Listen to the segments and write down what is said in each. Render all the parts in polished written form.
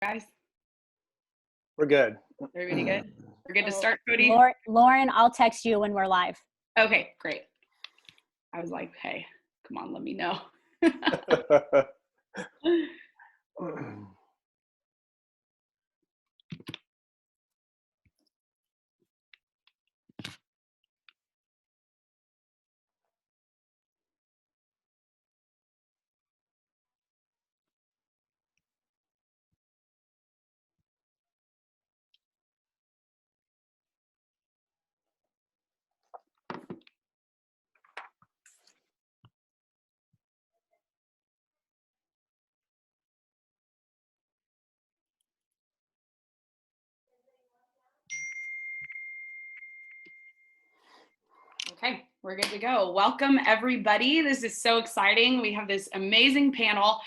Guys, We're good. everybody good? We're good to So, start, Cody? Lauren, I'll text you when we're live. Okay, great. I was like, hey, come on, let me know. Okay, we're good to go. Welcome, everybody. This is so exciting. We have this amazing panel.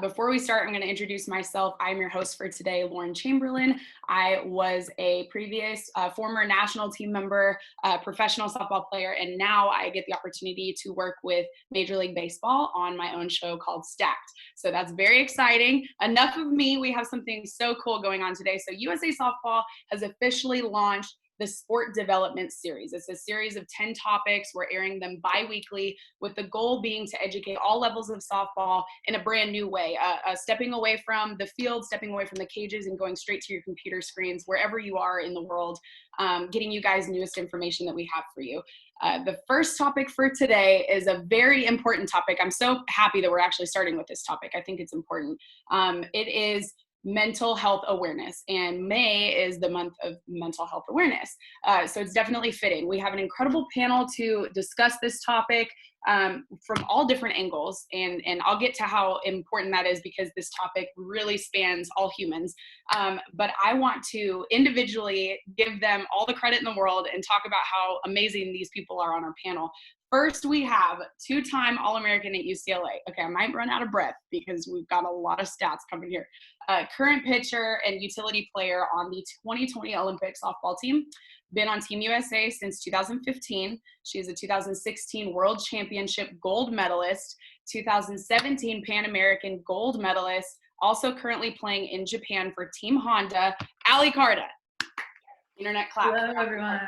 Before we start, I'm going to introduce myself. I'm your host for today, Lauren Chamberlain. I was a previous former national team member, professional softball player, and now I get the opportunity to work with Major League Baseball on my own show called Stacked. So that's very exciting. Enough of me. We have something so cool going on today. So USA Softball has officially launched the Sport Development Series. It's a series of 10 topics. We're airing them bi-weekly with the goal being to educate all levels of softball in a brand new way, stepping away from the field, stepping away from the cages and going straight to your computer screens, wherever you are in the world, getting you guys newest information that we have for you. The first topic for today is a very important topic. I'm so happy that we're actually starting with this topic. I think it's important. It is mental health awareness, and May is the month of mental health awareness. So it's definitely fitting. We have an incredible panel to discuss this topic from all different angles, and I'll get to how important that is because this topic really spans all humans. But I want to individually give them all the credit in the world and talk about how amazing these people are on our panel. First, we have two-time All-American at UCLA. Okay, I might run out of breath because we've got a lot of stats coming here. Current pitcher and utility player on the 2020 Olympic softball team. Been on Team USA since 2015. She is a 2016 World Championship gold medalist, 2017 Pan American gold medalist, also currently playing in Japan for Team Honda, Ali Carta. Internet clap. Hello, everyone.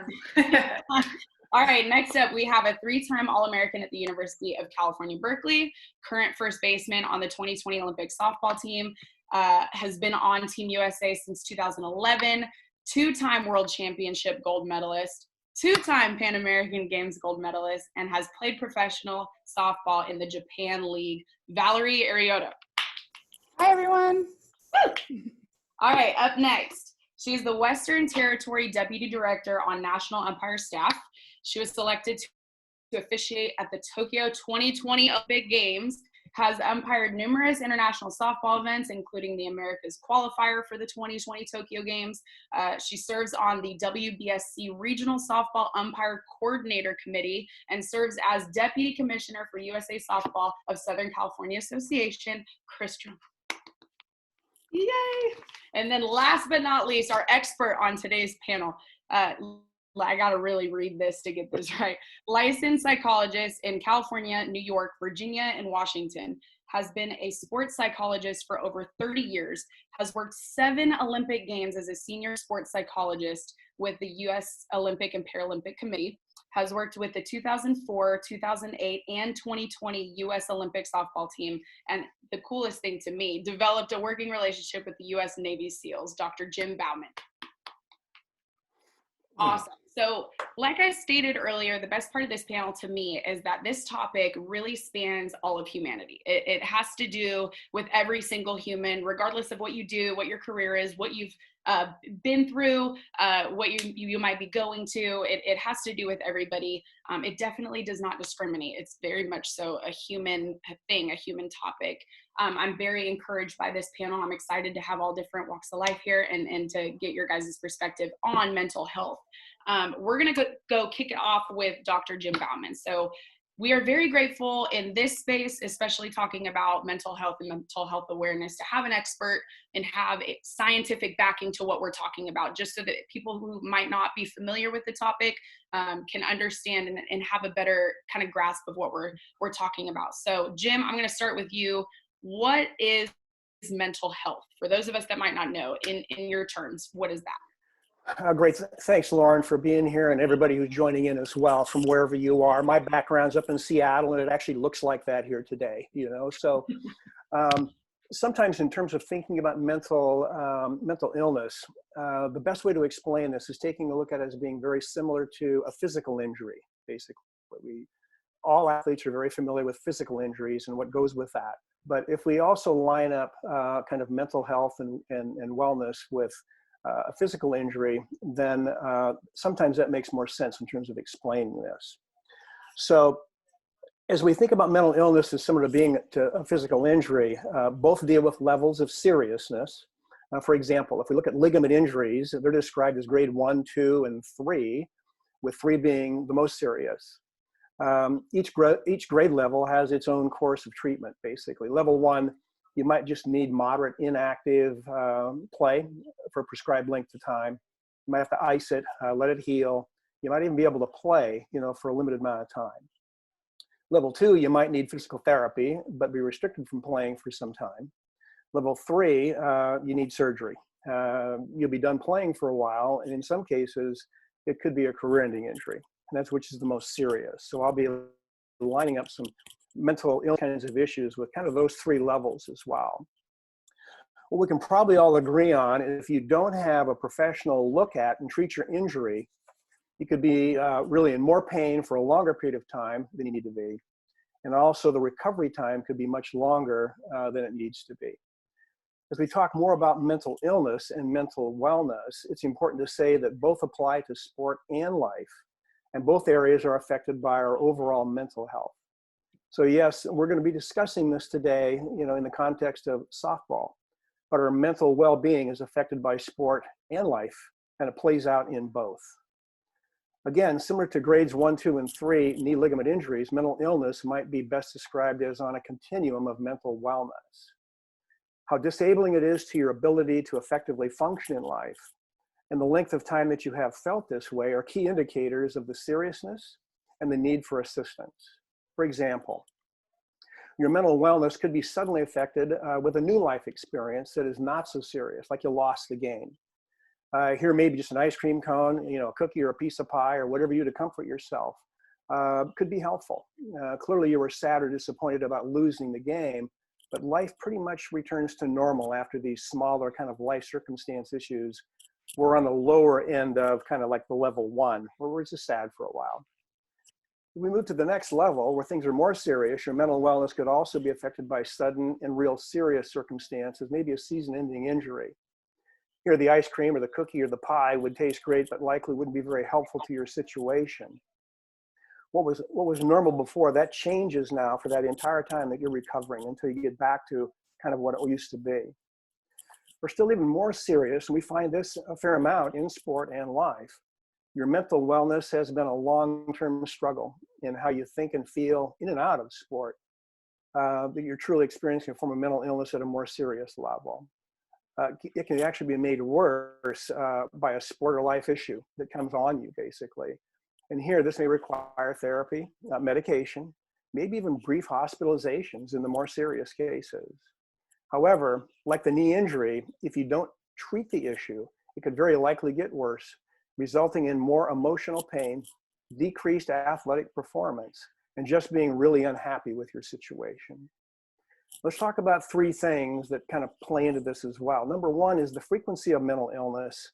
All right, next up, we have a three-time All-American at the University of California, Berkeley, current first baseman on the 2020 Olympic softball team, has been on Team USA since 2011, two-time World Championship gold medalist, two-time Pan American Games gold medalist, and has played professional softball in the Japan League. Valerie Arioto. Hi, everyone. All right, up next, she is the Western Territory Deputy Director on National Umpire Staff. She was selected to officiate at the Tokyo 2020 Olympic Games, has umpired numerous international softball events, including the America's qualifier for the 2020 Tokyo Games. She serves on the WBSC Regional Softball Umpire Coordinator Committee and serves as Deputy Commissioner for USA Softball of Southern California Association, Chris Trump. Yay! And then last but not least, our expert on today's panel, I got to really read this to get this right. Licensed psychologist in California, New York, Virginia, and Washington. Has been a sports psychologist for over 30 years. Has worked 7 Olympic Games as a senior sports psychologist with the U.S. Olympic and Paralympic Committee. Has worked with the 2004, 2008, and 2020 U.S. Olympic softball team. And the coolest thing to me, developed a working relationship with the U.S. Navy SEALs, Dr. Jim Bauman. Awesome. So like I stated earlier, the best part of this panel to me is that this topic really spans all of humanity. It has to do with every single human, regardless of what you do, what your career is, what you've been through, what you might be going to. It has to do with everybody. It definitely does not discriminate. It's very much so a human thing, a human topic. I'm very encouraged by this panel. I'm excited to have all different walks of life here and to get your guys' perspective on mental health. We're going to go kick it off with Dr. Jim Bauman. So we are very grateful in this space, especially talking about mental health and mental health awareness, to have an expert and have a scientific backing to what we're talking about, just so that people who might not be familiar with the topic can understand and have a better kind of grasp of what we're talking about. So Jim, I'm going to start with you. What is mental health? For those of us that might not know, in your terms, what is that? Great. Thanks, Lauren, for being here, and everybody who's joining in as well from wherever you are. My background's up in Seattle, and it actually looks like that here today, So sometimes in terms of thinking about mental illness, the best way to explain this is taking a look at it as being very similar to a physical injury, basically. All athletes are very familiar with physical injuries and what goes with that. But if we also line up kind of mental health and wellness with a physical injury, then sometimes that makes more sense in terms of explaining this. So as we think about mental illness as similar to being to a physical injury, both deal with levels of seriousness. For example, if we look at ligament injuries, they're described as grade 1, 2, and 3, with 3 being the most serious. Each grade level has its own course of treatment, basically. Level 1, you might just need moderate inactive play for a prescribed length of time. You might have to ice it, let it heal. You might even be able to play, for a limited amount of time. Level 2, you might need physical therapy, but be restricted from playing for some time. Level 3, you need surgery. You'll be done playing for a while, and in some cases, it could be a career-ending injury, and that's which is the most serious. So I'll be lining up some mental ill kinds of issues with kind of those 3 levels as well. What we can probably all agree on is if you don't have a professional look at and treat your injury, you could be really in more pain for a longer period of time than you need to be. And also the recovery time could be much longer than it needs to be. As we talk more about mental illness and mental wellness, it's important to say that both apply to sport and life, and both areas are affected by our overall mental health. So yes, we're going to be discussing this today, in the context of softball, but our mental well-being is affected by sport and life, and it plays out in both. Again, similar to grades 1, 2, and 3 knee ligament injuries, mental illness might be best described as on a continuum of mental wellness. How disabling it is to your ability to effectively function in life, and the length of time that you have felt this way are key indicators of the seriousness and the need for assistance. For example, your mental wellness could be suddenly affected with a new life experience that is not so serious, like you lost the game. Here, maybe just an ice cream cone, a cookie or a piece of pie or whatever you do to comfort yourself could be helpful. Clearly, you were sad or disappointed about losing the game, but life pretty much returns to normal after these smaller kind of life circumstance issues. We're on the lower end of kind of like the level 1, where we're just sad for a while. If we move to the next level, where things are more serious, your mental wellness could also be affected by sudden and real serious circumstances, maybe a season-ending injury. Here, the ice cream or the cookie or the pie would taste great, but likely wouldn't be very helpful to your situation. What was normal before, that changes now for that entire time that you're recovering until you get back to kind of what it used to be. We're still even more serious, and we find this a fair amount in sport and life. Your mental wellness has been a long-term struggle in how you think and feel in and out of sport, that you're truly experiencing a form of mental illness at a more serious level. It can actually be made worse by a sport or life issue that comes on you, basically. And here, this may require therapy, medication, maybe even brief hospitalizations in the more serious cases. However, like the knee injury, if you don't treat the issue, it could very likely get worse, resulting in more emotional pain, decreased athletic performance, and just being really unhappy with your situation. Let's talk about 3 things that kind of play into this as well. Number 1 is the frequency of mental illness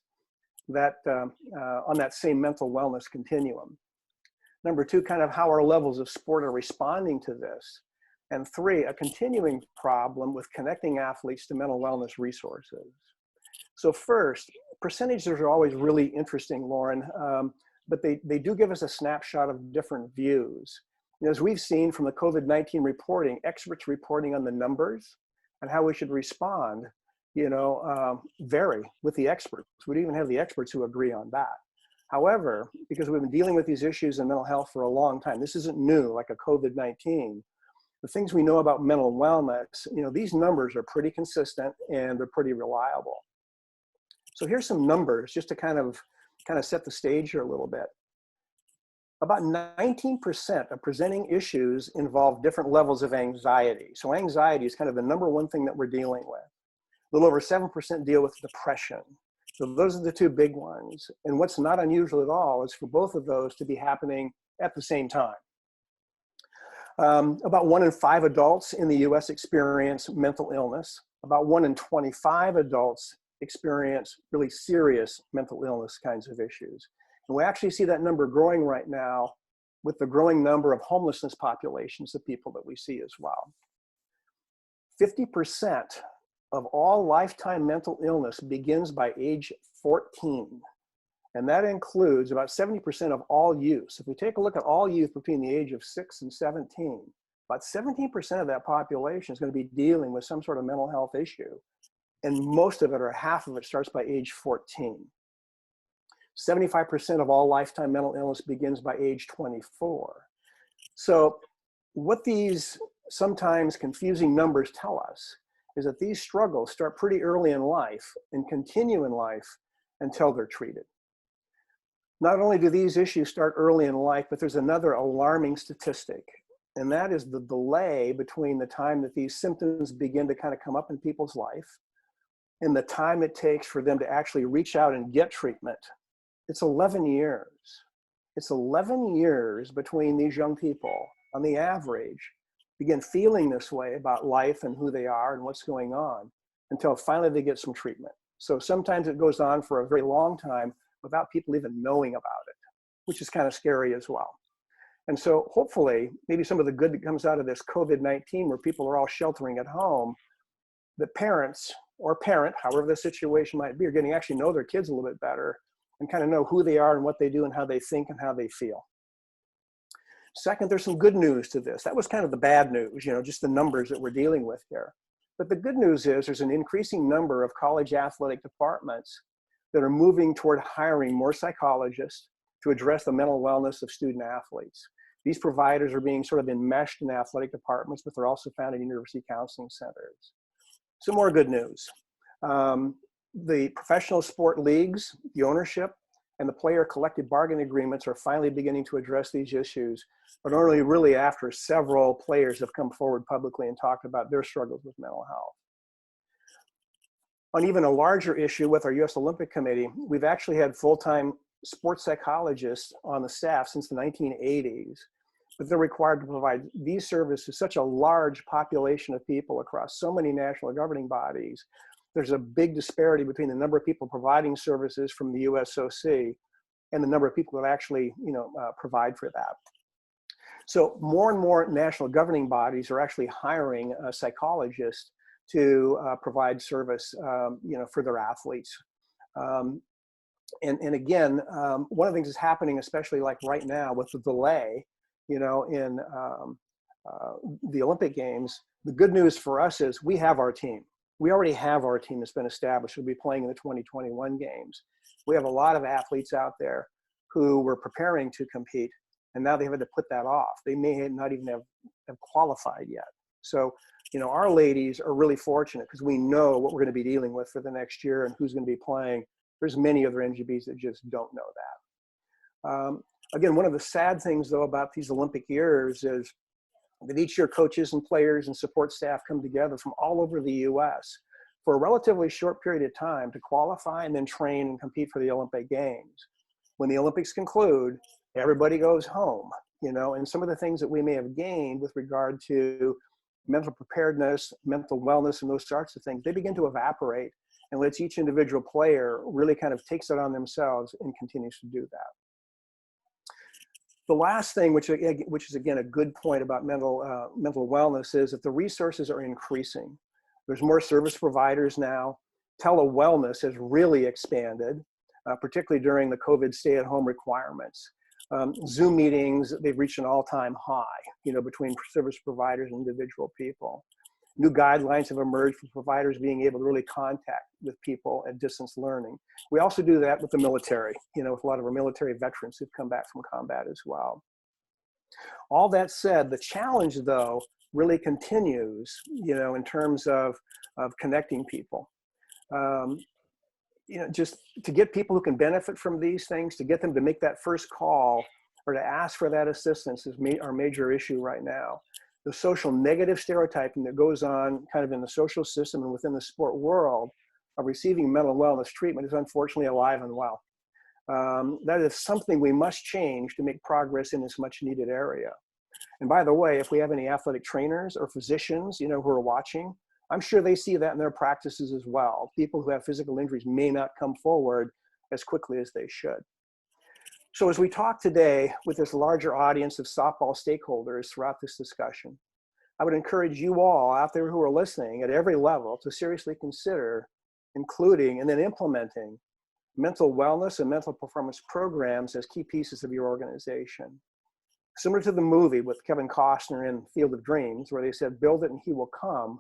that on that same mental wellness continuum. Number 2, kind of how our levels of sport are responding to this. And 3, a continuing problem with connecting athletes to mental wellness resources. So first, percentages are always really interesting, Lauren, but they do give us a snapshot of different views. As we've seen from the COVID-19 reporting, experts reporting on the numbers and how we should respond, vary with the experts. We even have the experts who agree on that. However, because we've been dealing with these issues in mental health for a long time, this isn't new like a COVID-19. The things we know about mental wellness, these numbers are pretty consistent and they're pretty reliable. So here's some numbers just to kind of set the stage here a little bit. About 19% of presenting issues involve different levels of anxiety. So anxiety is kind of the number 1 thing that we're dealing with. little over 7% deal with depression. So those are the two big ones. And what's not unusual at all is for both of those to be happening at the same time. About 1 in 5 adults in the US experience mental illness. About 1 in 25 adults experience really serious mental illness kinds of issues. And we actually see that number growing right now with the growing number of homelessness populations of people that we see as well. 50% of all lifetime mental illness begins by age 14. And that includes about 70% of all youth. If we take a look at all youth between the age of 6 and 17, about 17% of that population is going to be dealing with some sort of mental health issue. And most of it, or half of it, starts by age 14. 75% of all lifetime mental illness begins by age 24. So what these sometimes confusing numbers tell us is that these struggles start pretty early in life and continue in life until they're treated. Not only do these issues start early in life, but there's another alarming statistic, and that is the delay between the time that these symptoms begin to kind of come up in people's life and the time it takes for them to actually reach out and get treatment. It's 11 years. It's 11 years between these young people, on the average, begin feeling this way about life and who they are and what's going on until finally they get some treatment. So sometimes it goes on for a very long time without people even knowing about it, which is kind of scary as well. And so hopefully, maybe some of the good that comes out of this COVID-19, where people are all sheltering at home, the parents or parent, however the situation might be, are getting to actually know their kids a little bit better and kind of know who they are and what they do and how they think and how they feel. Second, there's some good news to this. That was kind of the bad news, just the numbers that we're dealing with here. But the good news is there's an increasing number of college athletic departments that are moving toward hiring more psychologists to address the mental wellness of student athletes. These providers are being sort of enmeshed in athletic departments, but they're also found in university counseling centers. Some more good news. The professional sport leagues, the ownership, and the player collective bargaining agreements are finally beginning to address these issues, but only really after several players have come forward publicly and talked about their struggles with mental health. On even a larger issue with our US Olympic Committee, we've actually had full-time sports psychologists on the staff since the 1980s, but they're required to provide these services to such a large population of people across so many national governing bodies. There's a big disparity between the number of people providing services from the USOC and the number of people that actually provide for that. So more and more national governing bodies are actually hiring psychologists to provide service for their athletes. And again, one of the things that's happening, especially like right now with the delay, in the Olympic Games, the good news for us is we have our team. We already have our team that's been established. We'll be playing in the 2021 games. We have a lot of athletes out there who were preparing to compete, and now they've had to put that off. They may not even have qualified yet. So, our ladies are really fortunate because we know what we're going to be dealing with for the next year and who's going to be playing. There's many other NGBs that just don't know that. Again, one of the sad things, though, about these Olympic years is that each year coaches and players and support staff come together from all over the U.S. for a relatively short period of time to qualify and then train and compete for the Olympic Games. When the Olympics conclude, everybody goes home, and some of the things that we may have gained with regard to mental preparedness, mental wellness, and those sorts of things, they begin to evaporate and lets each individual player really kind of takes it on themselves and continues to do that. The last thing, which is again a good point about mental wellness, is that the resources are increasing. There's more service providers now. Telewellness has really expanded, particularly during the COVID stay-at-home requirements. Zoom meetings, they've reached an all-time high, between service providers and individual people. New guidelines have emerged for providers being able to really contact with people at distance learning. We also do that with the military, with a lot of our military veterans who've come back from combat as well. All that said, the challenge, though, really continues, in terms of connecting people. Just to get people who can benefit from these things, to get them to make that first call or to ask for that assistance is our major issue right now. the social negative stereotyping that goes on kind of in the social system and within the sport world of receiving mental wellness treatment is unfortunately alive and well. That is something we must change to make progress in this much needed area. And by the way, if we have any athletic trainers or physicians, who are watching, I'm sure they see that in their practices as well. People who have physical injuries may not come forward as quickly as they should. So as we talk today with this larger audience of softball stakeholders throughout this discussion, I would encourage you all out there who are listening at every level to seriously consider including and then implementing mental wellness and mental performance programs as key pieces of your organization. Similar to the movie with Kevin Costner in Field of Dreams, where they said, build it and he will come.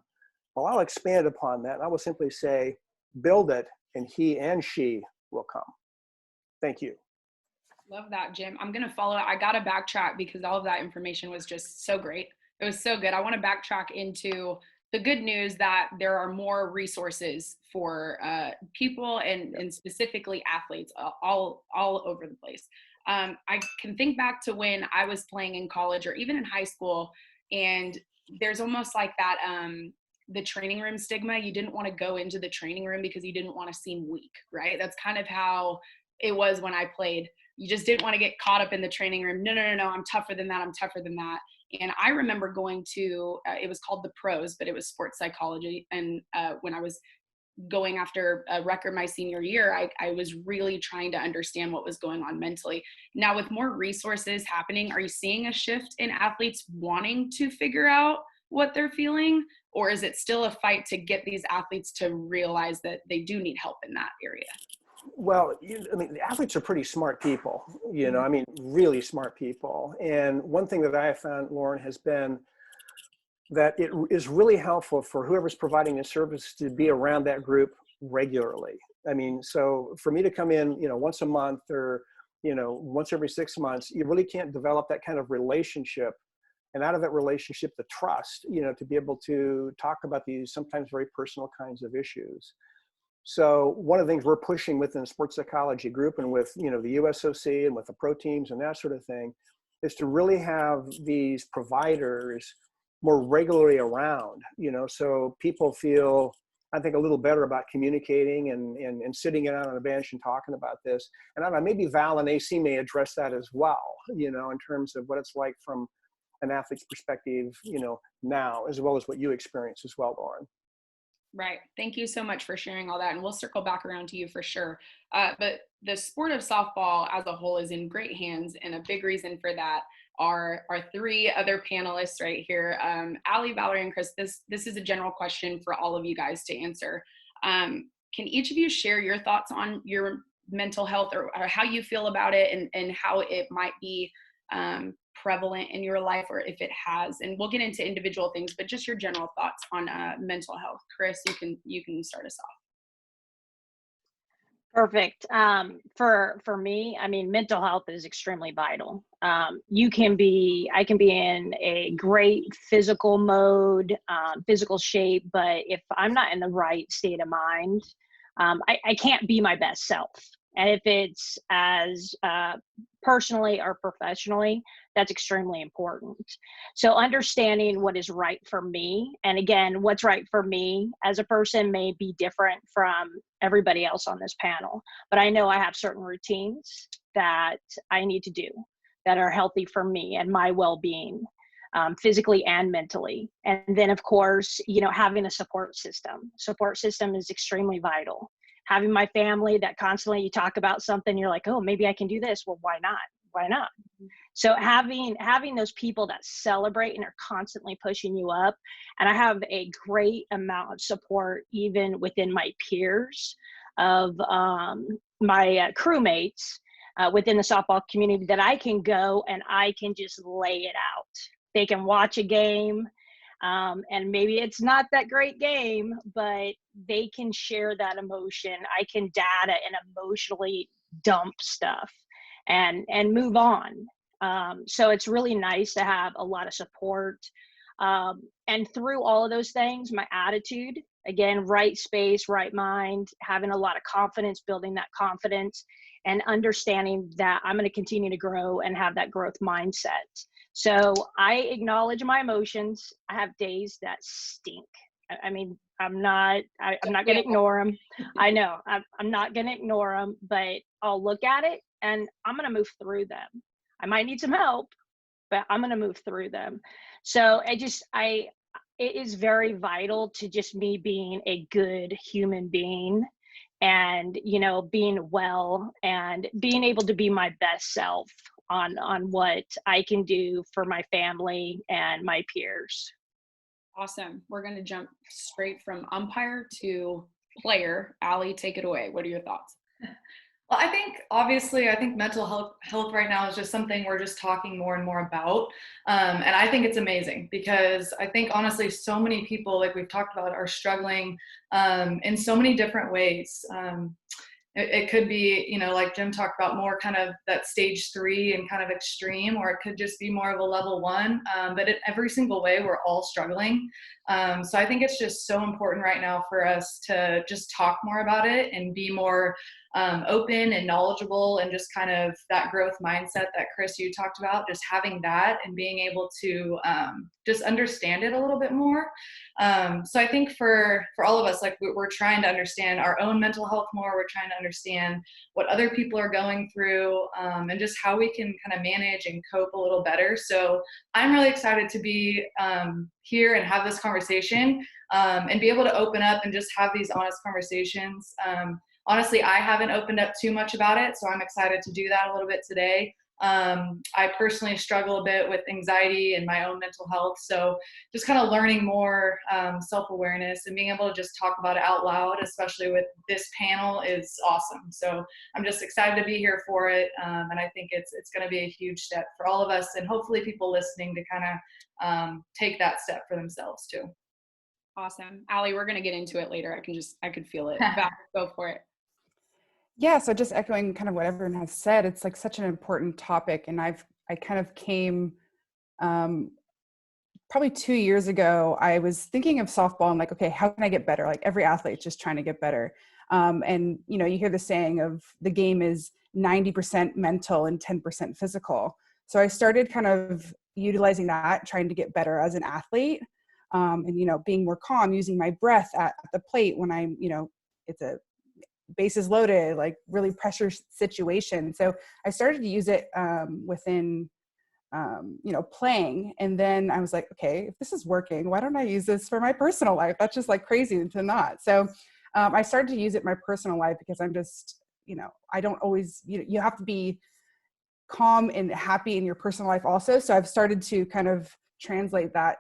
Well, I'll expand upon that. I will simply say, build it and he and she will come. Thank you. Love that, Jim. I'm going to follow. I got to backtrack because all of that information was just so great. It was so good. I want to backtrack into the good news that there are more resources for people and specifically athletes all over the place. I can think back to when I was playing in college or even in high school, and there's almost like that the training room stigma. You didn't want to go into the training room because you didn't want to seem weak, right? That's kind of how it was when I played. You just didn't want to get caught up in the training room. No, I'm tougher than that. I'm tougher than that. And I remember going to, it was called the Pros, but it was sports psychology. And when I was going after a record my senior year, I was really trying to understand what was going on mentally. Now with more resources happening, are you seeing a shift in athletes wanting to figure out what they're feeling? Or is it still a fight to get these athletes to realize that they do need help in that area? Well, the athletes are pretty smart people, really smart people. And one thing that I have found, Lauren, has been that it is really helpful for whoever's providing a service to be around that group regularly. So for me to come in, once a month or, once every 6 months, you really can't develop that kind of relationship. And out of that relationship, the trust, to be able to talk about these sometimes very personal kinds of issues. So one of the things we're pushing within the sports psychology group and with, the USOC and with the pro teams and that sort of thing is to really have these providers more regularly around, so people feel, I think, a little better about communicating and sitting out on a bench and talking about this. And I don't know, maybe Val and AC may address that as well, in terms of what it's like from an athlete's perspective, now, as well as what you experience as well, Lauren. Right. Thank you so much for sharing all that. And we'll circle back around to you for sure. But the sport of softball as a whole is in great hands. And a big reason for that are our three other panelists right here. Allie, Valerie, and Chris, this is a general question for all of you guys to answer. Can each of you share your thoughts on your mental health or how you feel about it and how it might be prevalent in your life, or if it has? And we'll get into individual things, but just your general thoughts on mental health. Chris, you can start us off. Perfect. For me, mental health is extremely vital. I can be in a great physical mode, physical shape, but if I'm not in the right state of mind, I can't be my best self. And if it's as personally or professionally, that's extremely important. So understanding what is right for me, and again, what's right for me as a person may be different from everybody else on this panel, but I know I have certain routines that I need to do that are healthy for me and my well-being, physically and mentally. And then of course, having a support system is extremely vital. Having my family that constantly you talk about something, you're like, oh, maybe I can do this. Well, why not? Why not? So having those people that celebrate and are constantly pushing you up. And I have a great amount of support even within my peers of my crewmates within the softball community that I can go and I can just lay it out. They can watch a game. And maybe it's not that great game, but they can share that emotion. I can data and emotionally dump stuff and move on. So it's really nice to have a lot of support. And through all of those things, my attitude, again, right space, right mind, having a lot of confidence, building that confidence and understanding that I'm going to continue to grow and have that growth mindset. So I acknowledge my emotions. I have days that stink. I mean, I'm not going to ignore them. I know I'm not going to ignore them, but I'll look at it and I'm going to move through them. I might need some help, but I'm going to move through them. So it is very vital to just me being a good human being and, being well and being able to be my best self on what I can do for my family and my peers. Awesome. We're going to jump straight from umpire to player. Allie, take it away. What are your thoughts? Well, I think mental health right now is just something we're just talking more and more about. And I think it's amazing because I think honestly, so many people, like we've talked about, are struggling in so many different ways. It could be, like Jim talked about, more kind of that stage 3 and kind of extreme, or it could just be more of a level 1. But in every single way, we're all struggling. So I think it's just so important right now for us to just talk more about it and be more open and knowledgeable, and just kind of that growth mindset that Chris, you talked about, just having that and being able to just understand it a little bit more. So I think for all of us, like we're trying to understand our own mental health more. We're trying to understand what other people are going through, and just how we can kind of manage and cope a little better. So I'm really excited to be here and have this conversation, and be able to open up and just have these honest conversations. Honestly, I haven't opened up too much about it, so I'm excited to do that a little bit today. I personally struggle a bit with anxiety and my own mental health, so just kind of learning more self-awareness and being able to just talk about it out loud, especially with this panel, is awesome. So I'm just excited to be here for it, and I think it's going to be a huge step for all of us, and hopefully people listening to kind of take that step for themselves too. Awesome. Allie, we're going to get into it later. I could feel it. Go for it. Yeah, so just echoing kind of what everyone has said, it's like such an important topic. And I kind of came, probably 2 years ago, I was thinking of softball and like, okay, how can I get better? Like every athlete's just trying to get better. And, you hear the saying of the game is 90% mental and 10% physical. So I started kind of utilizing that, trying to get better as an athlete, and, being more calm, using my breath at the plate when I'm, it's a bases loaded, like really pressure situation. So I started to use it within, playing. And then I was like, okay, if this is working, why don't I use this for my personal life? That's just like crazy to not. So I started to use it in my personal life because I'm just, I don't always, you have to be calm and happy in your personal life also. So I've started to kind of translate that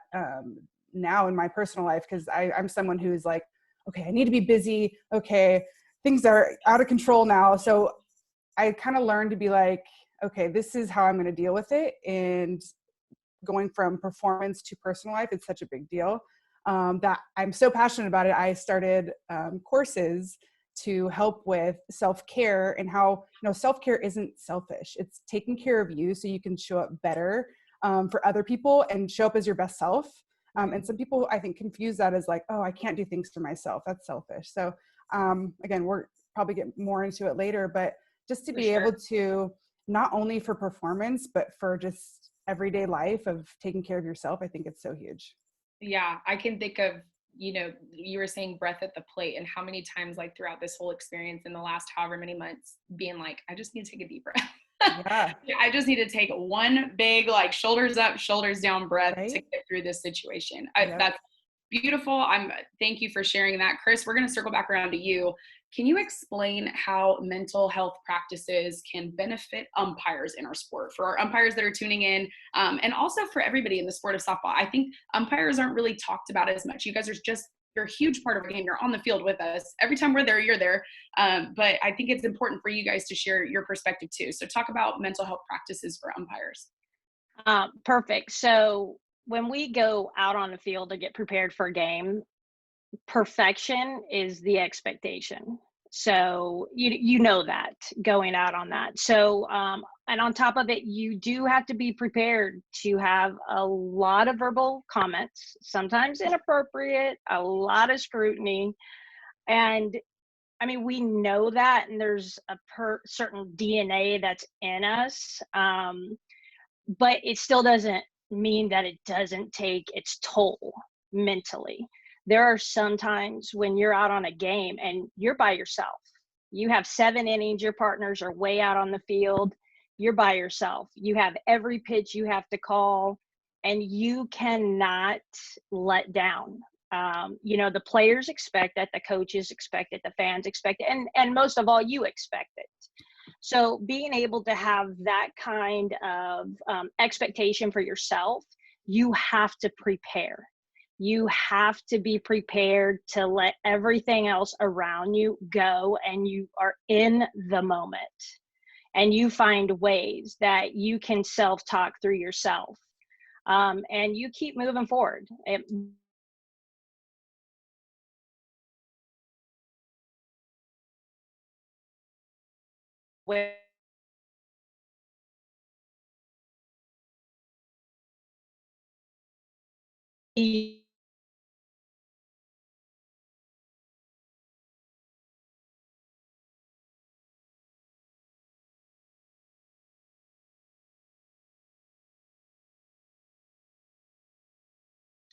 now in my personal life, because I'm someone who's like, okay, I need to be busy. Okay, things are out of control now. So I kind of learned to be like, okay, this is how I'm going to deal with it. And going from performance to personal life, it's such a big deal that I'm so passionate about it. I started courses to help with self-care, and how, self-care isn't selfish. It's taking care of you so you can show up better for other people and show up as your best self. And some people, I think, confuse that as like, oh, I can't do things for myself. That's selfish. So again, we're probably get more into it later, but just to be able to, not only for performance, but for just everyday life of taking care of yourself, I think it's so huge. Yeah, I can think of, you were saying breath at the plate, and how many times like throughout this whole experience in the last however many months, being like, I just need to take a deep breath. Yeah. I just need to take one big, like, shoulders up, shoulders down breath Right? to get through this situation. Yep. That's beautiful. Thank you for sharing that. Chris, we're going to circle back around to you. Can you explain how mental health practices can benefit umpires in our sport, for our umpires that are tuning in, and also for everybody in the sport of softball? I think umpires aren't really talked about as much. You guys you're a huge part of our game. You're on the field with us. Every time we're there, you're there. But I think it's important for you guys to share your perspective too. So talk about mental health practices for umpires. Perfect. So when we go out on the field to get prepared for a game, perfection is the expectation. So you know that going out on that. So and on top of it, you do have to be prepared to have a lot of verbal comments, sometimes inappropriate, a lot of scrutiny. And I mean, we know that, and there's a certain DNA that's in us. but it still doesn't mean that it doesn't take its toll mentally. There are some times when you're out on a game and you're by yourself. You have 7 innings, your partners are way out on the field, you're by yourself. You have every pitch you have to call, and you cannot let down. The players expect it, the coaches expect it, the fans expect it, and most of all, you expect it. So being able to have that kind of expectation for yourself, you have to prepare. You have to be prepared to let everything else around you go, and you are in the moment. And you find ways that you can self-talk through yourself. And you keep moving forward.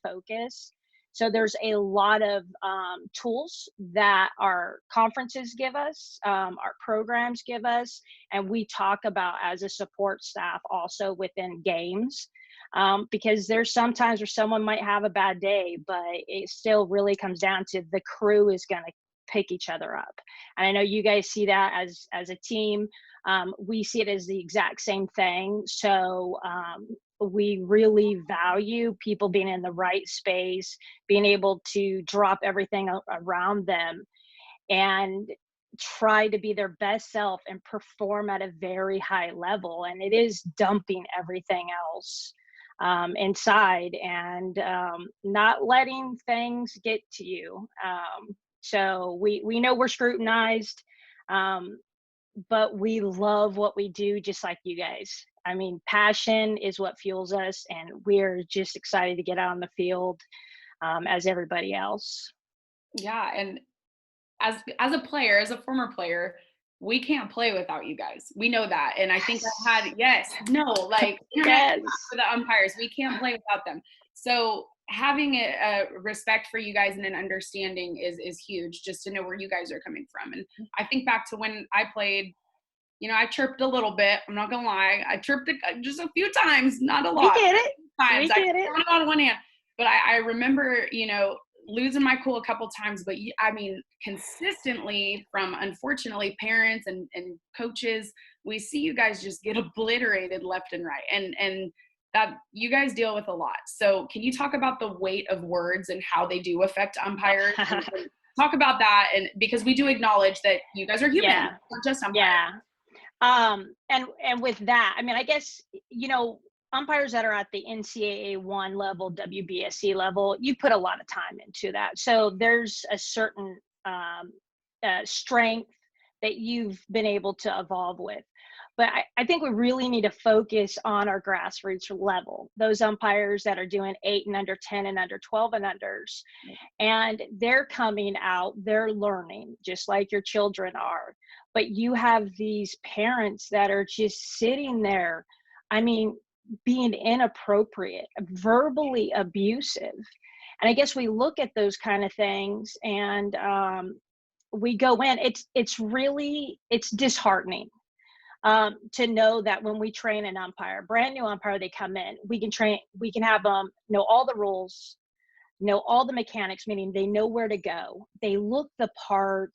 Focus. So there's a lot of tools that our conferences give us, our programs give us, and we talk about as a support staff also within games. Because there's sometimes where someone might have a bad day, but it still really comes down to the crew is going to pick each other up. And I know you guys see that as a team. We see it as the exact same thing. So we really value people being in the right space, being able to drop everything around them and try to be their best self and perform at a very high level. And it is dumping everything else inside and not letting things get to you. So we know we're scrutinized, but we love what we do just like you guys. I mean, passion is what fuels us, and we're just excited to get out on the field as everybody else. Yeah, and as a player, as a former player, we can't play without you guys. We know that. And I think I had Yes. for the umpires. We can't play without them. So having a respect for you guys and an understanding is huge, just to know where you guys are coming from. And I think back to when I played, I chirped a little bit. I'm not gonna lie. I chirped just a few times, not a lot. We get it. Times. We get it. I counted on one hand. But I remember, losing my cool a couple times, but I mean, consistently from, unfortunately, parents and coaches, we see you guys just get obliterated left and right. And that you guys deal with a lot. So can you talk about the weight of words and how they do affect umpires? Talk about that. And because we do acknowledge that you guys are human, not just umpires. Yeah. And with that, I mean, I guess, umpires that are at the NCAA 1 level, WBSC level, you put a lot of time into that. So there's a certain strength that you've been able to evolve with. But I think we really need to focus on our grassroots level, those umpires that are doing 8 and under, 10 and under, 12 and unders. And they're coming out, they're learning, just like your children are. But you have these parents that are just sitting there, I mean, being inappropriate, verbally abusive. And I guess we look at those kind of things and we go in, it's disheartening. To know that when we train an umpire, brand new umpire, they come in, we can have them know all the rules, know all the mechanics, meaning they know where to go. They look the part,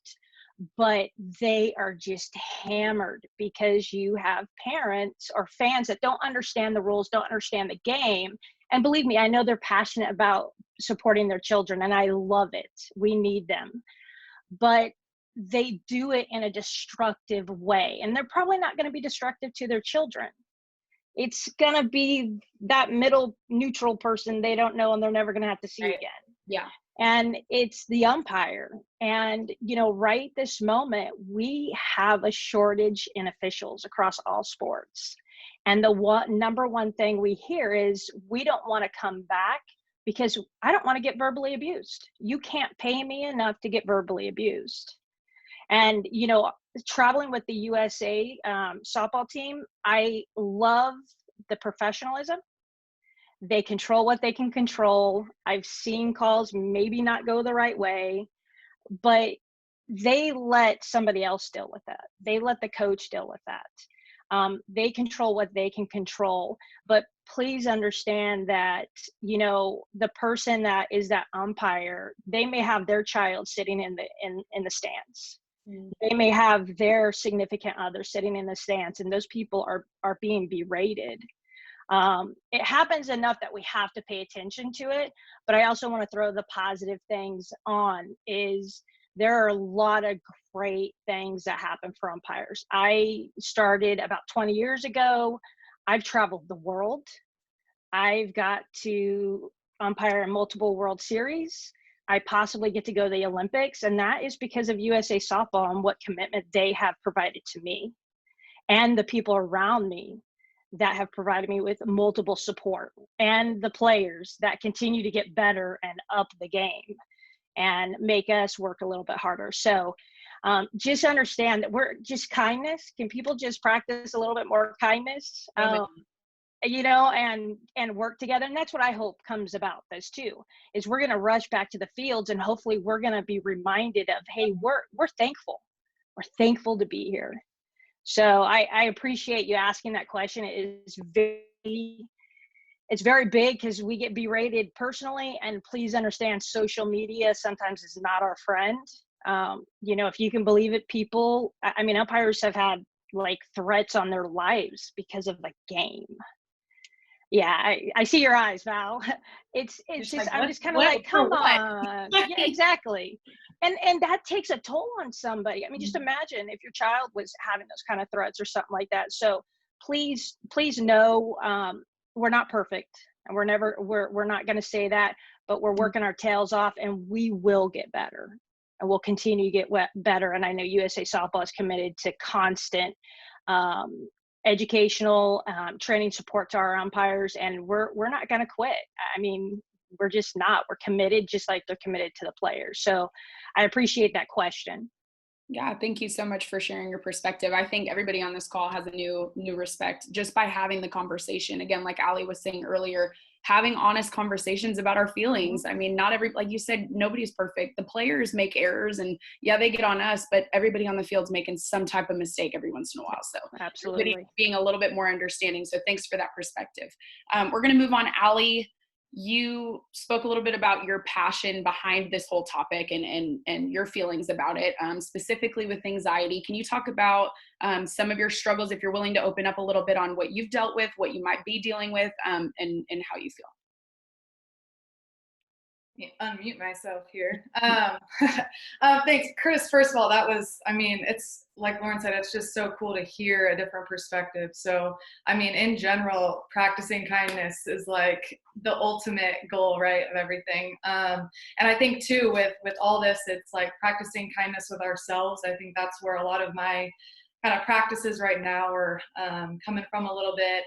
but they are just hammered because you have parents or fans that don't understand the rules, don't understand the game. And believe me, I know they're passionate about supporting their children, and I love it. We need them. But they do it in a destructive way, and they're probably not going to be destructive to their children. It's going to be that middle neutral person they don't know and they're never going to have to see again. Yeah. And it's the umpire. And, right this moment, we have a shortage in officials across all sports. And the number one thing we hear is we don't want to come back because I don't want to get verbally abused. You can't pay me enough to get verbally abused. And, traveling with the USA softball team, I love the professionalism. They control what they can control. I've seen calls maybe not go the right way, but they let somebody else deal with that. They let the coach deal with that. They control what they can control, but please understand that, the person that is that umpire, they may have their child sitting in the stands. They may have their significant other sitting in the stands, and those people are being berated. It happens enough that we have to pay attention to it, but I also want to throw the positive things on. Is there are a lot of great things that happen for umpires. I started about 20 years ago. I've traveled the world. I've got to umpire in multiple World Series. I possibly get to go to the Olympics, and that is because of USA Softball and what commitment they have provided to me and the people around me that have provided me with multiple support, and the players that continue to get better and up the game and make us work a little bit harder. So just understand that we're just kindness. Can people just practice a little bit more kindness? And work together. And that's what I hope comes about this too, is we're going to rush back to the fields, and hopefully we're going to be reminded of, hey, we're thankful. We're thankful to be here. So I appreciate you asking that question. It's very big because we get berated personally, and please understand social media sometimes is not our friend. If you can believe it, umpires have had like threats on their lives because of the game. Yeah, I see your eyes, Val. It's just like, I'm just kind of like, come on. Yeah, exactly. And that takes a toll on somebody. I mean, just imagine if your child was having those kind of threats or something like that. So please know, we're not perfect, and we're not going to say that, but we're working our tails off, and we will get better, and we'll continue to get better. And I know USA Softball is committed to constant educational training support to our umpires, and we're not going to quit. I mean, we're just not. We're committed, just like they're committed to the players. So I appreciate that question. Yeah, thank you so much for sharing your perspective. I think everybody on this call has a new respect just by having the conversation. Again, like Ali was saying earlier, having honest conversations about our feelings. I mean, like you said, nobody's perfect. The players make errors, and yeah, they get on us, but everybody on the field's making some type of mistake every once in a while. So Absolutely. being a little bit more understanding. So thanks for that perspective. We're going to move on. Ali, you spoke a little bit about your passion behind this whole topic and your feelings about it, specifically with anxiety. Can you talk about some of your struggles, if you're willing to open up a little bit on what you've dealt with, what you might be dealing with, and how you feel? Unmute myself here. Thanks, Chris. First of all, it's like Lauren said, it's just so cool to hear a different perspective. So, in general, practicing kindness is like the ultimate goal, right, of everything. And I think too, with all this, it's like practicing kindness with ourselves. I think that's where a lot of my kind of practices right now are coming from a little bit.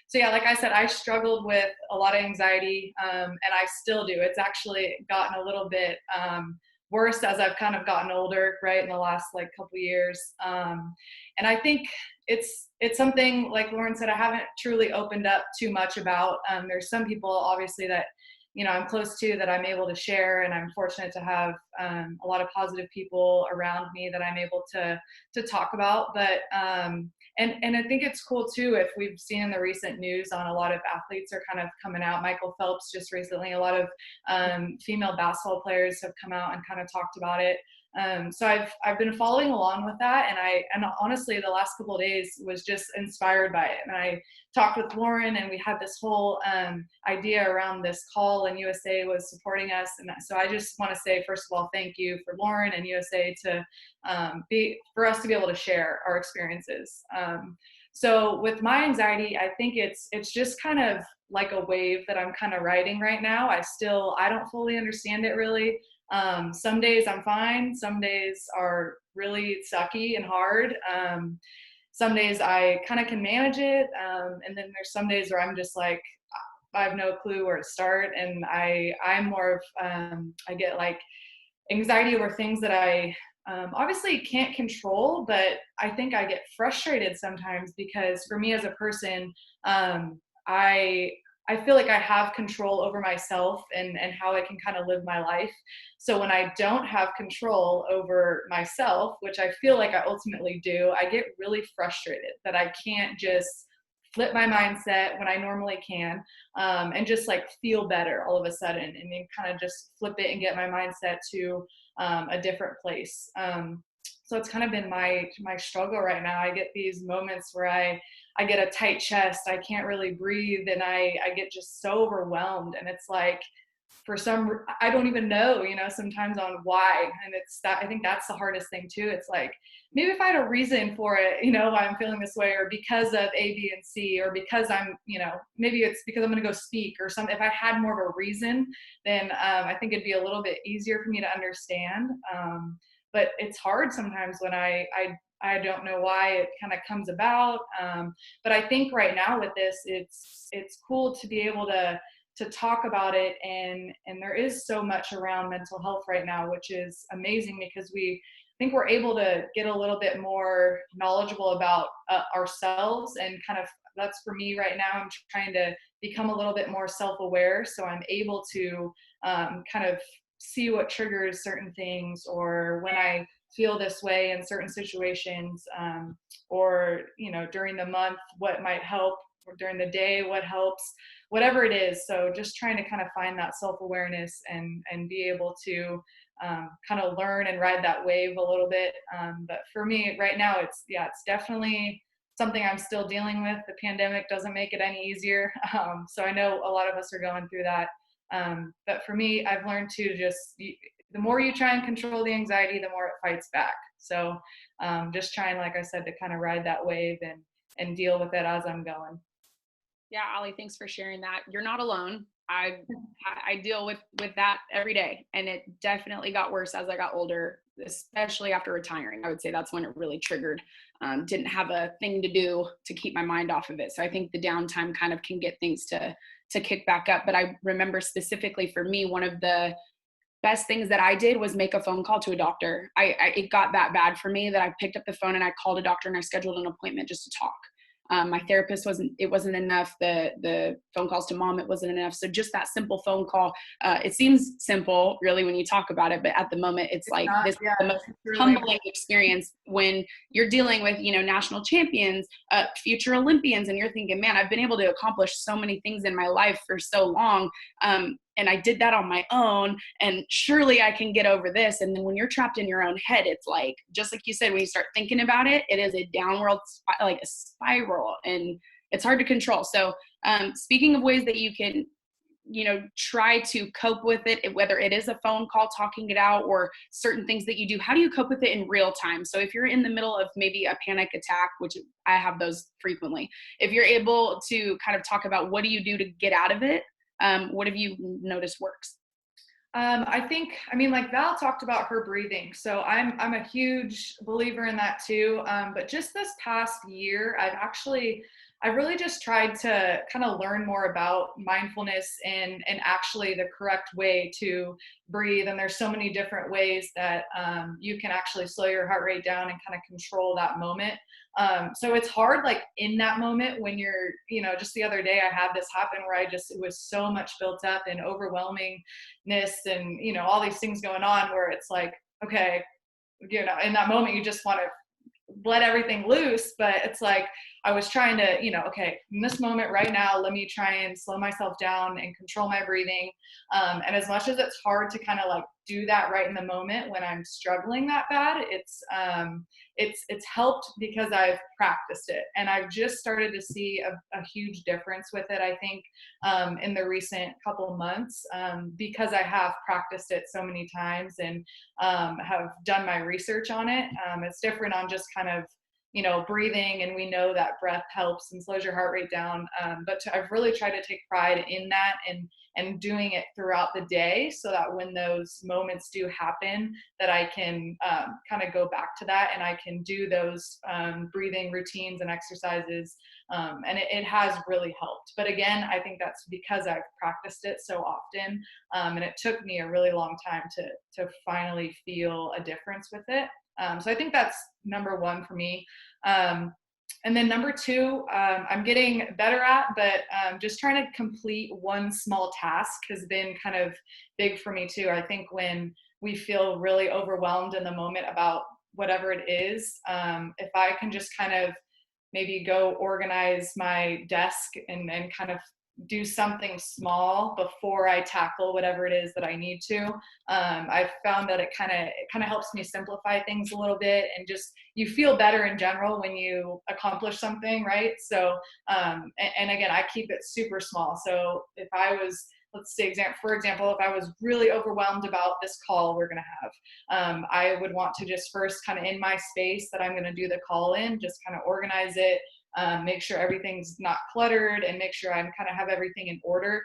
So yeah, like I said, I struggled with a lot of anxiety, and I still do. It's actually gotten a little bit worse as I've kind of gotten older, right, in the last couple years. And I think it's something, like Lauren said, I haven't truly opened up too much about. There's some people obviously that I'm close to, that I'm able to share, and I'm fortunate to have a lot of positive people around me that I'm able to talk about. But and I think it's cool too, if we've seen in the recent news on a lot of athletes are kind of coming out. Michael Phelps just recently, a lot of female basketball players have come out and kind of talked about it. So I've been following along with that, and honestly, the last couple of days was just inspired by it. And I talked with Lauren, and we had this whole idea around this call, and USA was supporting us. And so I just want to say, first of all, thank you for Lauren and USA for us to be able to share our experiences. So with my anxiety, I think it's just kind of like a wave that I'm kind of riding right now. I don't fully understand it really. Some days I'm fine. Some days are really sucky and hard. Some days I kind of can manage it. And then there's some days where I'm just like, I have no clue where to start. And I'm more of, I get like anxiety over things that I obviously can't control, but I think I get frustrated sometimes because for me as a person, I I feel like I have control over myself and how I can kind of live my life. So when I don't have control over myself, which I feel like I ultimately do, I get really frustrated that I can't just flip my mindset when I normally can, and just like feel better all of a sudden, and then kind of just flip it and get my mindset to a different place. So it's kind of been my struggle right now. I get these moments where I get a tight chest, I can't really breathe, and I get just so overwhelmed. And it's like, for some, I don't even know, sometimes on why. And it's that, I think that's the hardest thing too. It's like, maybe if I had a reason for it, why I'm feeling this way, or because of A, B, and C, or because I'm, maybe it's because I'm going to go speak or something. If I had more of a reason, then I think it'd be a little bit easier for me to understand. But it's hard sometimes when I don't know why it kind of comes about. But I think right now with this, it's cool to be able to talk about it, and there is so much around mental health right now, which is amazing, because I think we're able to get a little bit more knowledgeable about ourselves, and kind of, that's for me right now. I'm trying to become a little bit more self-aware, so I'm able to kind of see what triggers certain things, or when I feel this way in certain situations, or during the month what might help, or during the day what helps, whatever it is. So just trying to kind of find that self-awareness and be able to kind of learn and ride that wave a little bit. But for me right now, it's definitely something I'm still dealing with. The pandemic doesn't make it any easier. So I know a lot of us are going through that. But for me, I've learned to just, the more you try and control the anxiety, the more it fights back. So just trying, like I said, to kind of ride that wave and deal with it as I'm going. Yeah, Ali, thanks for sharing that. You're not alone. I deal with that every day, and it definitely got worse as I got older, especially after retiring. I would say that's when it really triggered. Didn't have a thing to do to keep my mind off of it. So I think the downtime kind of can get things to kick back up. But I remember specifically for me, one of the best things that I did was make a phone call to a doctor. It got that bad for me that I picked up the phone and I called a doctor and I scheduled an appointment just to talk. My therapist wasn't enough. The phone calls to mom, it wasn't enough. So just that simple phone call, it seems simple really when you talk about it, but at the moment it's like not, this yeah, the most really humbling experience when you're dealing with, national champions, future Olympians, and you're thinking, man, I've been able to accomplish so many things in my life for so long. And I did that on my own, and surely I can get over this. And then when you're trapped in your own head, it's like, just like you said, when you start thinking about it, it is a downward, like a spiral, and it's hard to control. So speaking of ways that you can, try to cope with it, whether it is a phone call, talking it out, or certain things that you do, how do you cope with it in real time? So if you're in the middle of maybe a panic attack, which I have those frequently, if you're able to kind of talk about what do you do to get out of it, what have you noticed works? I think, like Val talked about her breathing. So I'm a huge believer in that too. But just this past year, I've really just tried to kind of learn more about mindfulness and actually the correct way to breathe. And there's so many different ways that you can actually slow your heart rate down and kind of control that moment. So it's hard, like in that moment when you're, just the other day I had this happen where it was so much built up and overwhelmingness and, all these things going on, where it's like, okay, in that moment you just want to let everything loose. But it's like, I was trying to, okay, in this moment right now, let me try and slow myself down and control my breathing. And as much as it's hard to kind of like do that right in the moment when I'm struggling that bad, it's helped because I've practiced it, and I've just started to see a huge difference with it, I think, in the recent couple of months, because I have practiced it so many times and have done my research on it. It's different on just kind of breathing, and we know that breath helps and slows your heart rate down. I've really tried to take pride in that and doing it throughout the day, so that when those moments do happen, that I can kind of go back to that, and I can do those breathing routines and exercises. And it has really helped. But again, I think that's because I've practiced it so often. And it took me a really long time to finally feel a difference with it. So I think that's number one for me. And then number two, I'm getting better at, but just trying to complete one small task has been kind of big for me too. I think when we feel really overwhelmed in the moment about whatever it is, if I can just kind of maybe go organize my desk and kind of do something small before I tackle whatever it is that I need to. I've found that it kind of helps me simplify things a little bit, and just you feel better in general when you accomplish something, right? So, and again, I keep it super small. So if I was, let's say, for example, if I was really overwhelmed about this call we're going to have, I would want to just first kind of in my space that I'm going to do the call in, just kind of organize it, make sure everything's not cluttered, and make sure I kind of have everything in order,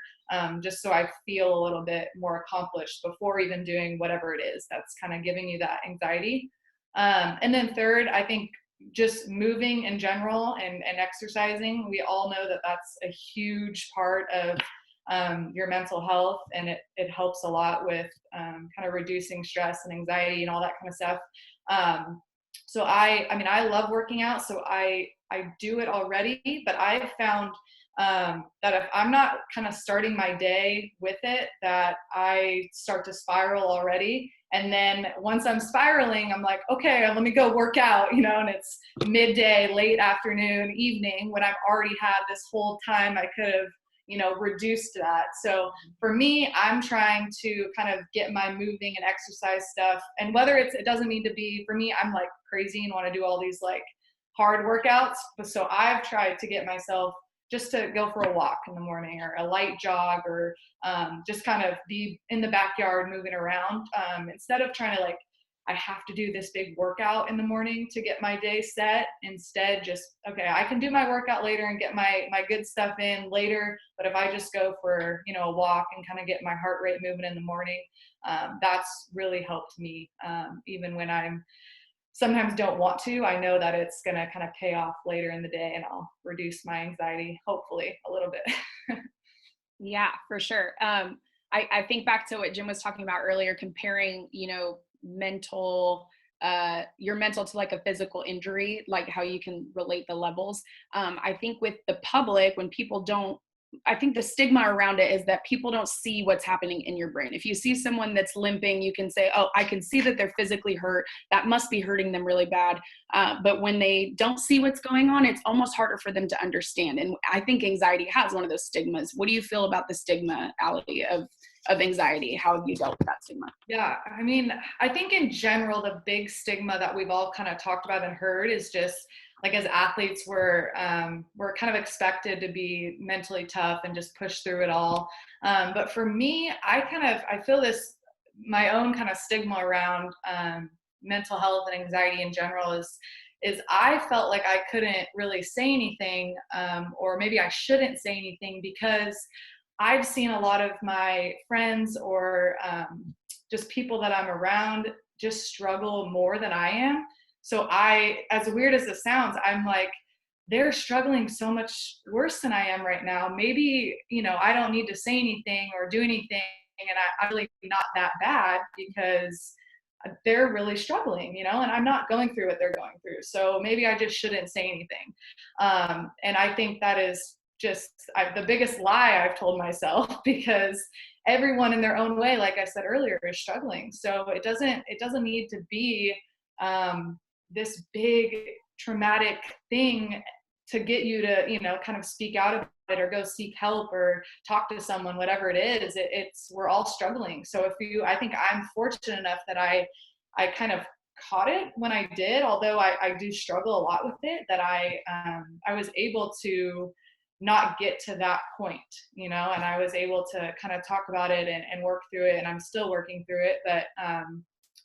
just so I feel a little bit more accomplished before even doing whatever it is that's kind of giving you that anxiety. And then third, I think just moving in general and exercising. We all know that that's a huge part of your mental health, and it helps a lot with kind of reducing stress and anxiety and all that kind of stuff. So I mean, I love working out, so I do it already, but I've found that if I'm not kind of starting my day with it, that I start to spiral already. And then once I'm spiraling, I'm like, okay, let me go work out, and it's midday, late afternoon, evening, when I've already had this whole time I could have, reduced that. So for me, I'm trying to kind of get my moving and exercise stuff. And whether it doesn't need to be, for me, I'm like crazy and want to do all these like hard workouts. So I've tried to get myself just to go for a walk in the morning, or a light jog, or just kind of be in the backyard moving around, instead of trying to like, I have to do this big workout in the morning to get my day set. Instead, just, okay, I can do my workout later and get my good stuff in later. But if I just go for, a walk and kind of get my heart rate moving in the morning, that's really helped me. Even when I'm sometimes don't want to, I know that it's going to kind of pay off later in the day, and I'll reduce my anxiety, hopefully, a little bit. Yeah, for sure. I think back to what Jim was talking about earlier, comparing, your mental to like a physical injury, like how you can relate the levels. I think with the public, when people don't, I think the stigma around it is that people don't see what's happening in your brain. If you see someone that's limping, you can say, oh, I can see that they're physically hurt. That must be hurting them really bad. But when they don't see what's going on, it's almost harder for them to understand. And I think anxiety has one of those stigmas. What do you feel about the stigma-ality of anxiety? How have you dealt with that stigma? Yeah, I mean, I think in general, the big stigma that we've all kind of talked about and heard is just like, as athletes, we're kind of expected to be mentally tough and just push through it all. But for me, I feel this, my own kind of stigma around mental health and anxiety in general is I felt like I couldn't really say anything, or maybe I shouldn't say anything, because I've seen a lot of my friends or just people that I'm around just struggle more than I am. So as weird as this sounds, I'm like, they're struggling so much worse than I am right now. Maybe, I don't need to say anything or do anything, and I'm really not that bad, because they're really struggling, and I'm not going through what they're going through. So maybe I just shouldn't say anything. And I think that is just the biggest lie I've told myself, because everyone in their own way, like I said earlier, is struggling. So it doesn't need to be this big traumatic thing to get you to, kind of speak out about it, or go seek help, or talk to someone, whatever it is. We're all struggling. So I think I'm fortunate enough that I kind of caught it when I did, although I do struggle a lot with it, that I was able to not get to that point, and I was able to kind of talk about it and work through it, and I'm still working through it. But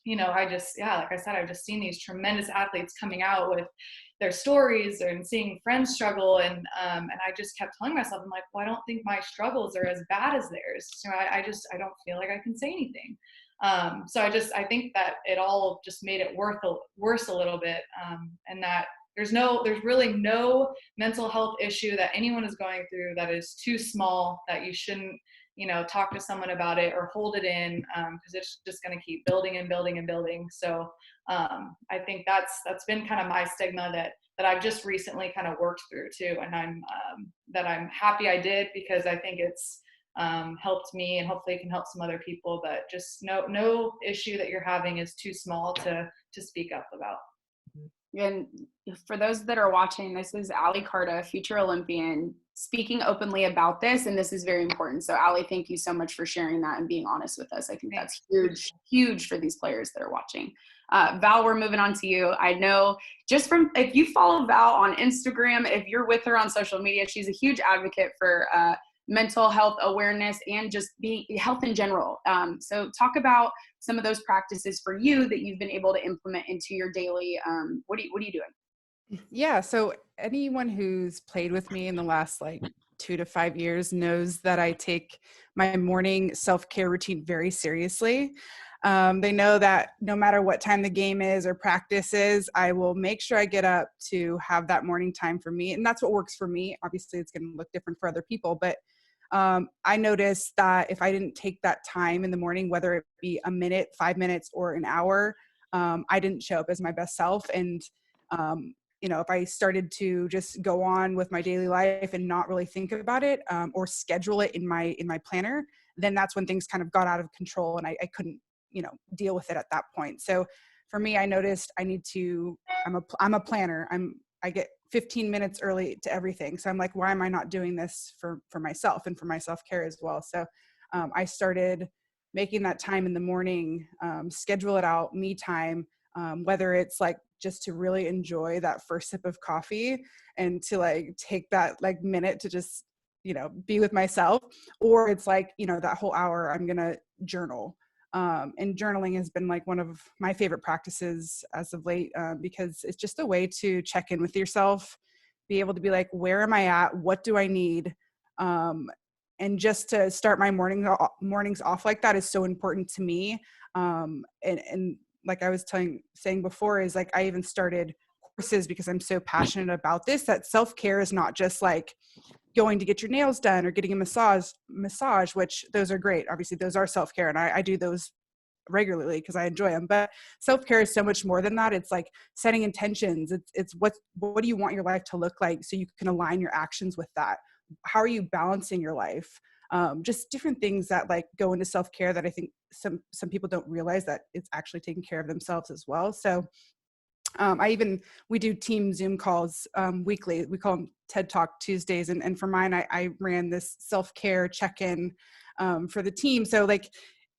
I just, yeah, like I said, I've just seen these tremendous athletes coming out with their stories and seeing friends struggle. And I just kept telling myself, I'm like, well, I don't think my struggles are as bad as theirs. I don't feel like I can say anything. I think that it all just made it worse a little bit. And that there's really no mental health issue that anyone is going through that is too small, that you shouldn't, talk to someone about it or hold it in, because it's just going to keep building and building and building. So I think that's been kind of my stigma that I've just recently kind of worked through too. And I'm happy I did, because I think it's helped me, and hopefully it can help some other people. But just no issue that you're having is too small to speak up about. And for those that are watching, this is Allie Carta, future Olympian, speaking openly about this. And this is very important. So Allie, thank you so much for sharing that and being honest with us. I think that's huge, huge for these players that are watching. Val, we're moving on to you. I know just from, if you follow Val on Instagram, if you're with her on social media, she's a huge advocate for mental health awareness and just being health in general. So talk about some of those practices for you that you've been able to implement into your daily, what are you doing? Yeah. So anyone who's played with me in the last like 2 to 5 years knows that I take my morning self-care routine very seriously. They know that no matter what time the game is or practice is, I will make sure I get up to have that morning time for me. And that's what works for me. Obviously, it's going to look different for other people, but I noticed that if I didn't take that time in the morning, whether it be a minute, 5 minutes, or an hour, I didn't show up as my best self. And, if I started to just go on with my daily life and not really think about it, or schedule it in my planner, then that's when things kind of got out of control and I couldn't, deal with it at that point. So for me, I noticed I need to, I'm a planner. I get 15 minutes early to everything. So I'm like, why am I not doing this for myself and for my self-care as well? So I started making that time in the morning, schedule it out, me time, whether it's like just to really enjoy that first sip of coffee and to like take that like minute to just, be with myself, or it's like, that whole hour I'm going to journal. And journaling has been like one of my favorite practices as of late, because it's just a way to check in with yourself, be able to be like, where am I at? What do I need? And just to start my mornings off like that is so important to me. And like I was saying before, is like, I even started courses because I'm so passionate about this, that self-care is not just like going to get your nails done or getting a massage, which those are great. Obviously those are self-care, and I do those regularly because I enjoy them. But self-care is so much more than that. It's like setting intentions. It's what do you want your life to look like, so you can align your actions with that. How are you balancing your life? Just different things that like go into self-care that I think some people don't realize that it's actually taking care of themselves as well. So we do team Zoom calls weekly. We call them TED Talk Tuesdays. And for mine, I ran this self-care check-in for the team. So like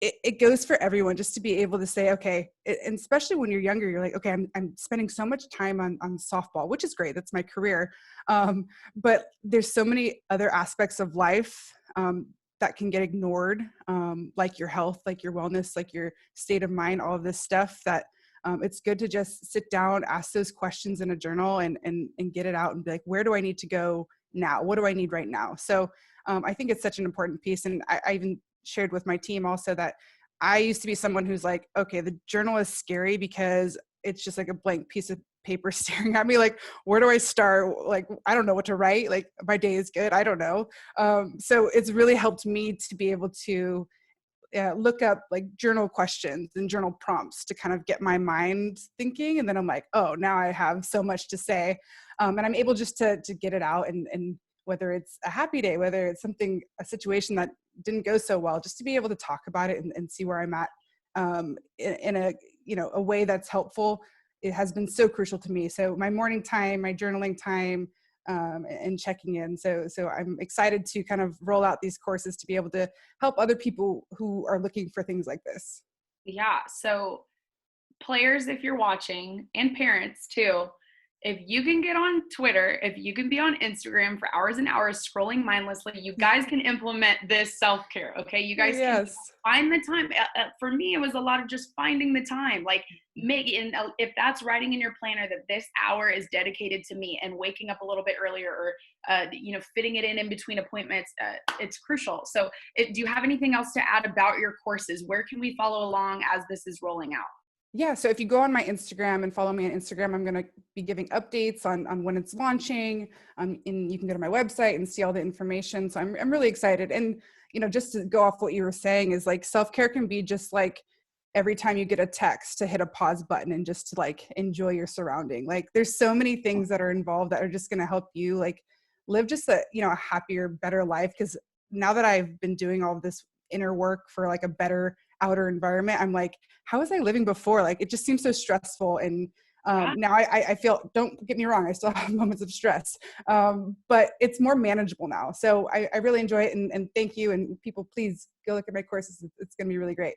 it goes for everyone, just to be able to say, okay, and especially when you're younger, you're like, okay, I'm spending so much time on softball, which is great. That's my career. But there's so many other aspects of life that can get ignored, like your health, like your wellness, like your state of mind, all of this stuff that it's good to just sit down, ask those questions in a journal and get it out and be like, where do I need to go now? What do I need right now? So I think it's such an important piece. And I even shared with my team also that I used to be someone who's like, okay, the journal is scary because it's just like a blank piece of paper staring at me. Like, where do I start? Like, I don't know what to write. Like, my day is good. I don't know. So it's really helped me to be able to look up like journal questions and journal prompts to kind of get my mind thinking. And then I'm like, oh, now I have so much to say. And I'm able just to get it out, and whether it's a happy day, whether it's a situation that didn't go so well, just to be able to talk about it and see where I'm at in a way that's helpful. It has been so crucial to me. So my morning time, my journaling time, and checking in. So I'm excited to kind of roll out these courses to be able to help other people who are looking for things like this. Yeah. So players, if you're watching, and parents too, if you can get on Twitter, if you can be on Instagram for hours and hours scrolling mindlessly, you guys can implement this self-care, okay? You guys can find the time. For me, it was a lot of just finding the time, like if that's writing in your planner that this hour is dedicated to me, and waking up a little bit earlier, or fitting it in between appointments, it's crucial. So do you have anything else to add about your courses? Where can we follow along as this is rolling out? Yeah, so if you go on my Instagram and follow me on Instagram, I'm going to be giving updates on when it's launching, and you can go to my website and see all the information. So I'm really excited. And, just to go off what you were saying is like self-care can be just like every time you get a text to hit a pause button and just to like enjoy your surrounding. Like there's so many things that are involved that are just going to help you like live just a happier, better life. Because now that I've been doing all of this inner work for like a better outer environment, I'm like, how was I living before? Like, it just seems so stressful. And now I feel, don't get me wrong, I still have moments of stress, but it's more manageable now. So I really enjoy it. And thank you. And people, please go look at my courses. It's going to be really great.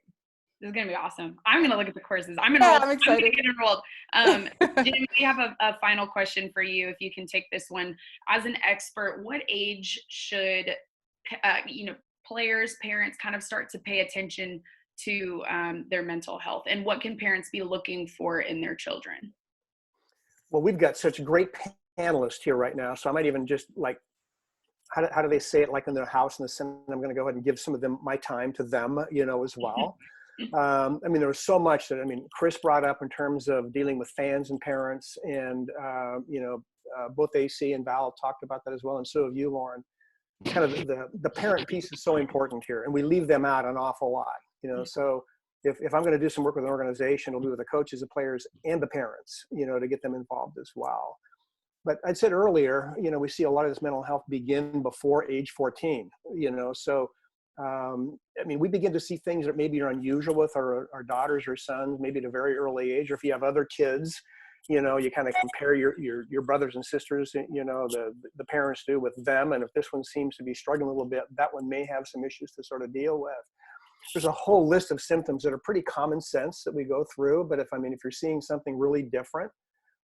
This is going to be awesome. I'm going to look at the courses. I'm enrolled. I'm excited. I'm going to get enrolled. Jim, we have a final question for you. If you can take this one. As an expert, what age should, players, parents kind of start to pay attention to their mental health, and what can parents be looking for in their children? Well, we've got such great panelists here right now, so I might even just like, how do they say it, like in their house in the Senate? I'm going to go ahead and give some of them my time to them, as well. There was so much that, Chris brought up in terms of dealing with fans and parents, and, both AC and Val talked about that as well. And so have you, Lauren. Kind of the parent piece is so important here, and we leave them out an awful lot, so if I'm going to do some work with an organization, it'll be with the coaches, the players, and the parents, to get them involved as well. But I said earlier, we see a lot of this mental health begin before age 14, so we begin to see things that maybe are unusual with our daughters or sons, maybe at a very early age, or if you have other kids, you kind of compare your brothers and sisters, the parents do with them. And if this one seems to be struggling a little bit, that one may have some issues to sort of deal with. There's a whole list of symptoms that are pretty common sense that we go through. But if you're seeing something really different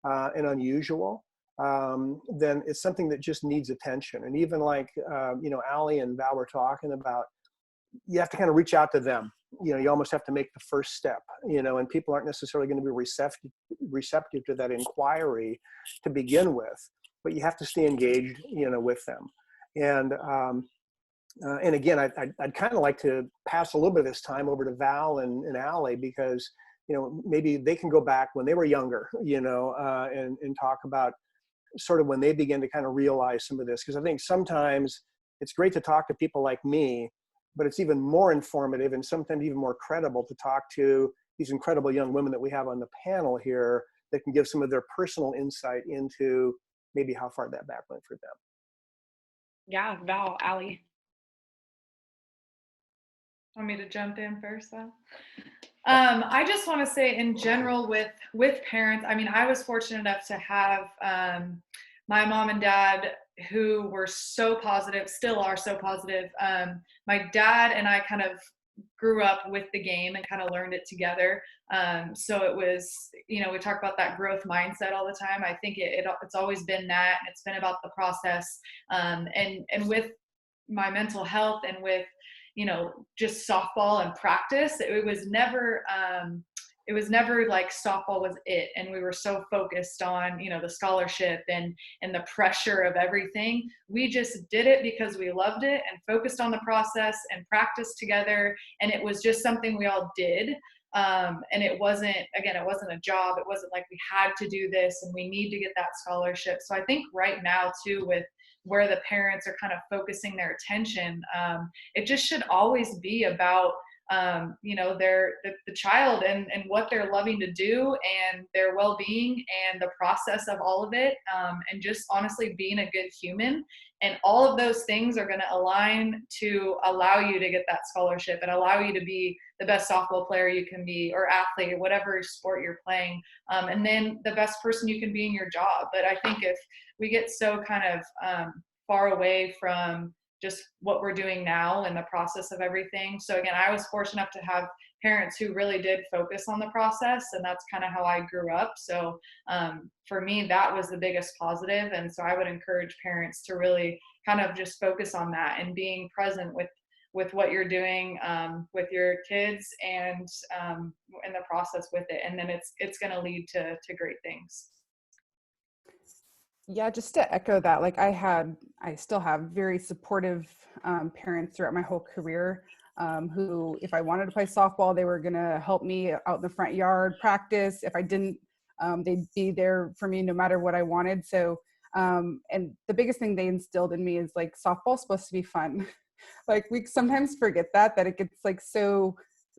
and unusual, then it's something that just needs attention. And even like, Allie and Val were talking about, you have to kind of reach out to them. You almost have to make the first step, and people aren't necessarily going to be receptive to that inquiry to begin with, but you have to stay engaged, with them. And again, I'd kind of like to pass a little bit of this time over to Val and Allie, because, maybe they can go back when they were younger, and talk about sort of when they begin to kind of realize some of this. Because I think sometimes it's great to talk to people like me, but it's even more informative and sometimes even more credible to talk to these incredible young women that we have on the panel here that can give some of their personal insight into maybe how far that back went for them. Yeah, Val, Allie. Want me to jump in first, though? I just want to say in general with parents, I was fortunate enough to have my mom and dad who were so positive, still are so positive. My dad and I kind of grew up with the game and kind of learned it together. So it was, we talk about that growth mindset all the time. I think it's always been that. It's been about the process. And with my mental health and with, just softball and practice, it was never like softball was it. And we were so focused on, the scholarship and the pressure of everything. We just did it because we loved it and focused on the process and practiced together. And it was just something we all did. And it wasn't a job. It wasn't like we had to do this and we need to get that scholarship. So I think right now too, with where the parents are kind of focusing their attention, it just should always be about the child and what they're loving to do and their well-being and the process of all of it, and just honestly being a good human. And all of those things are going to align to allow you to get that scholarship and allow you to be the best softball player you can be, or athlete, or whatever sport you're playing, and then the best person you can be in your job. But I think if we get so kind of far away from just what we're doing now and the process of everything. So again, I was fortunate enough to have parents who really did focus on the process, and that's kind of how I grew up. So for me, that was the biggest positive. And so I would encourage parents to really kind of just focus on that and being present with what you're doing with your kids and in the process with it. And then it's going to lead to great things. Yeah, just to echo that, like I still have very supportive parents throughout my whole career who, if I wanted to play softball, they were going to help me out in the front yard practice. If I didn't, they'd be there for me no matter what I wanted. So, and the biggest thing they instilled in me is like softball's supposed to be fun. Like we sometimes forget that it gets like so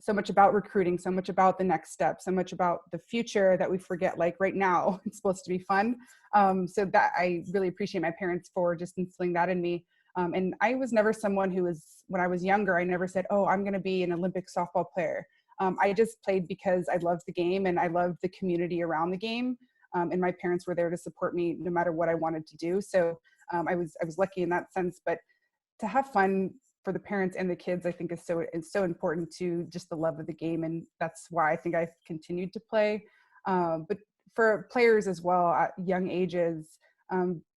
much about recruiting, so much about the next step, so much about the future that we forget, like right now it's supposed to be fun. So that I really appreciate my parents for just instilling that in me. And I was never someone who was, when I was younger, I never said, oh, I'm going to be an Olympic softball player. I just played because I loved the game and I loved the community around the game. And my parents were there to support me no matter what I wanted to do. So I was lucky in that sense, but to have fun for the parents and the kids, I think is so important to just the love of the game. And that's why I think I've continued to play. But for players as well at young ages,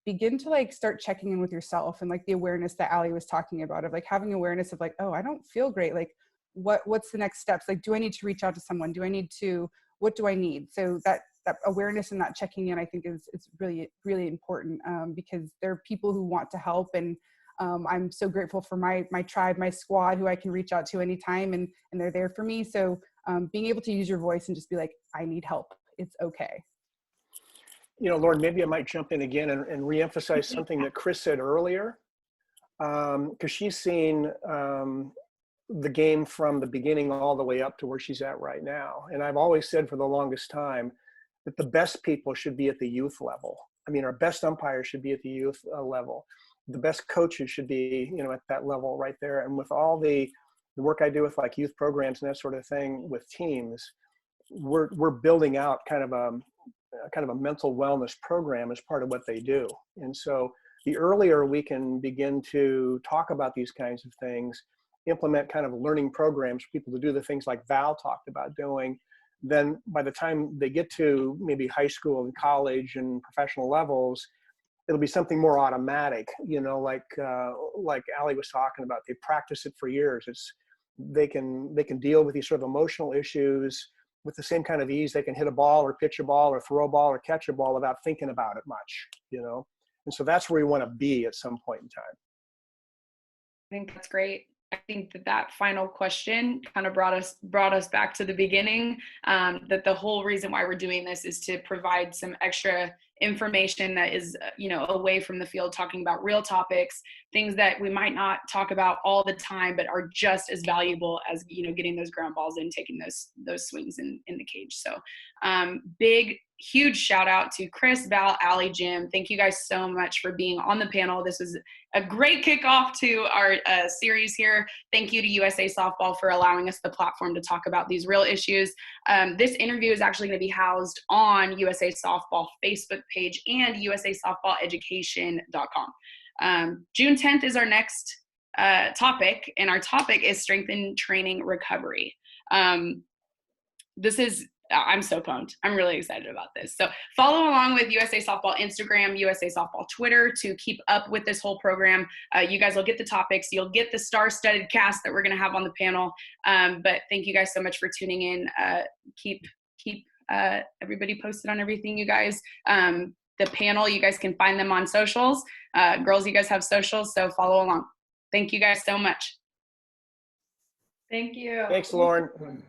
begin to like start checking in with yourself and like the awareness that Ali was talking about of like having awareness of like, oh, I don't feel great. Like what's the next steps? Like, do I need to reach out to someone? What do I need? So that awareness and that checking in, I think is really, really important because there are people who want to help. And I'm so grateful for my tribe, my squad, who I can reach out to anytime and they're there for me. So being able to use your voice and just be like, I need help. It's okay. You know, Lauren, maybe I might jump in again and reemphasize something that Chris said earlier, because she's seen the game from the beginning all the way up to where she's at right now. And I've always said for the longest time that the best people should be at the youth level. I mean, our best umpires should be at the youth level. The best coaches should be, you know, at that level right there. And with all the work I do with like youth programs and that sort of thing with teams, we're building out kind of a mental wellness program as part of what they do. And so the earlier we can begin to talk about these kinds of things, implement kind of learning programs for people to do the things like Val talked about doing, then by the time they get to maybe high school and college and professional levels, it'll be something more automatic, you know, like Ali was talking about. They practice it for years. They can deal with these sort of emotional issues with the same kind of ease they can hit a ball or pitch a ball or throw a ball or catch a ball without thinking about it much, you know? And so that's where we want to be at some point in time. I think that's great. I think that final question kind of brought us back to the beginning, that the whole reason why we're doing this is to provide some extra information that is, you know, away from the field, talking about real topics, things that we might not talk about all the time, but are just as valuable as, you know, getting those ground balls and taking those swings in the cage. So big, huge shout out to Chris, Val, Ali, Jim. Thank you guys so much for being on the panel. This was a great kickoff to our series here. Thank you to USA Softball for allowing us the platform to talk about these real issues. This interview is actually going to be housed on USA Softball Facebook page and usasoftballeducation.com. June 10th is our next topic, and our topic is strength and training recovery. I'm so pumped. I'm really excited about this. So follow along with USA Softball Instagram, USA Softball Twitter to keep up with this whole program. You guys will get the topics. You'll get the star-studded cast that we're going to have on the panel. But thank you guys so much for tuning in. Keep everybody posted on everything, you guys. The panel, you guys can find them on socials. Girls, you guys have socials, so follow along. Thank you guys so much. Thank you. Thanks, Lauren.